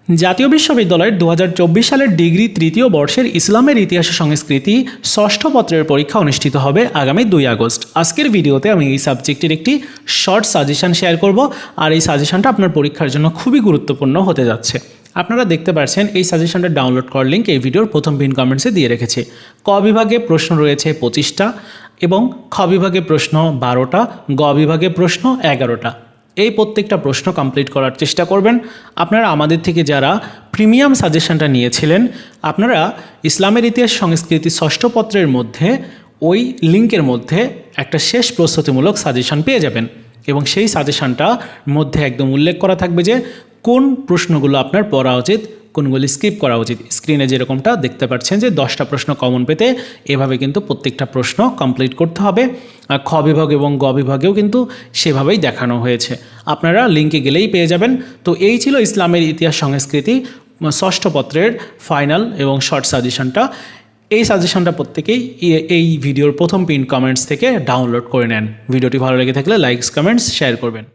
জাতীয় বিশ্ববিদ্যালয়ের 2024 সালের ডিগ্রি তৃতীয় বর্ষের ইসলামের ইতিহাস ও সংস্কৃতি ষষ্ঠ পত্রের পরীক্ষা অনুষ্ঠিত হবে আগামী 2 আগস্ট। আজকের ভিডিওতে আমি এই সাবজেক্টের একটি শর্ট সাজেশন শেয়ার করব, আর এই সাজেশনটা আপনার পরীক্ষার জন্য খুবই গুরুত্বপূর্ণ হতে যাচ্ছে। আপনারা দেখতে পাচ্ছেন এই সাজেশনটা ডাউনলোড করার লিঙ্ক এই ভিডিওর প্রথম পিন কমেন্টসে দিয়ে রেখেছি। ক বিভাগে প্রশ্ন রয়েছে 25টা এবং খ বিভাগে প্রশ্ন 12টা, গ বিভাগে প্রশ্ন 11টা। এই প্রত্যেকটা প্রশ্ন কমপ্লিট করার চেষ্টা করবেন। আপনারা আমাদের থেকে যারা প্রিমিয়াম সাজেশনটা নিয়েছিলেন, আপনারা ইসলামের ইতিহাস সংস্কৃতি ষষ্ঠ পত্রের মধ্যে ওই লিঙ্কের মধ্যে একটা শেষ প্রস্তুতিমূলক সাজেশন পেয়ে যাবেন, এবং সেই সাজেশনটার মধ্যে একদম উল্লেখ করা থাকবে যে কোন প্রশ্নগুলো আপনার পড়া উচিত, কোনগুলি স্কিপ করা উচিত। স্ক্রিনে যেরকমটা দেখতে পাচ্ছেন যে 10টা প্রশ্ন কমন পেতে এভাবে কিন্তু প্রত্যেকটা প্রশ্ন কমপ্লিট করতে হবে। আর খ বিভাগ এবং গ বিভাগেও কিন্তু সেভাবেই দেখানো হয়েছে, আপনারা লিঙ্কে গেলেই পেয়ে যাবেন। তো এই ছিল ইসলামের ইতিহাস সংস্কৃতি ষষ্ঠ পত্রের ফাইনাল এবং শর্ট সাজেশনটা। এই সাজেশনটা প্রত্যেকেই এই ভিডিওর প্রথম পিন কমেন্টস থেকে ডাউনলোড করে নেন। ভিডিওটি ভালো লেগে থাকলে লাইকস কমেন্টস শেয়ার করবেন।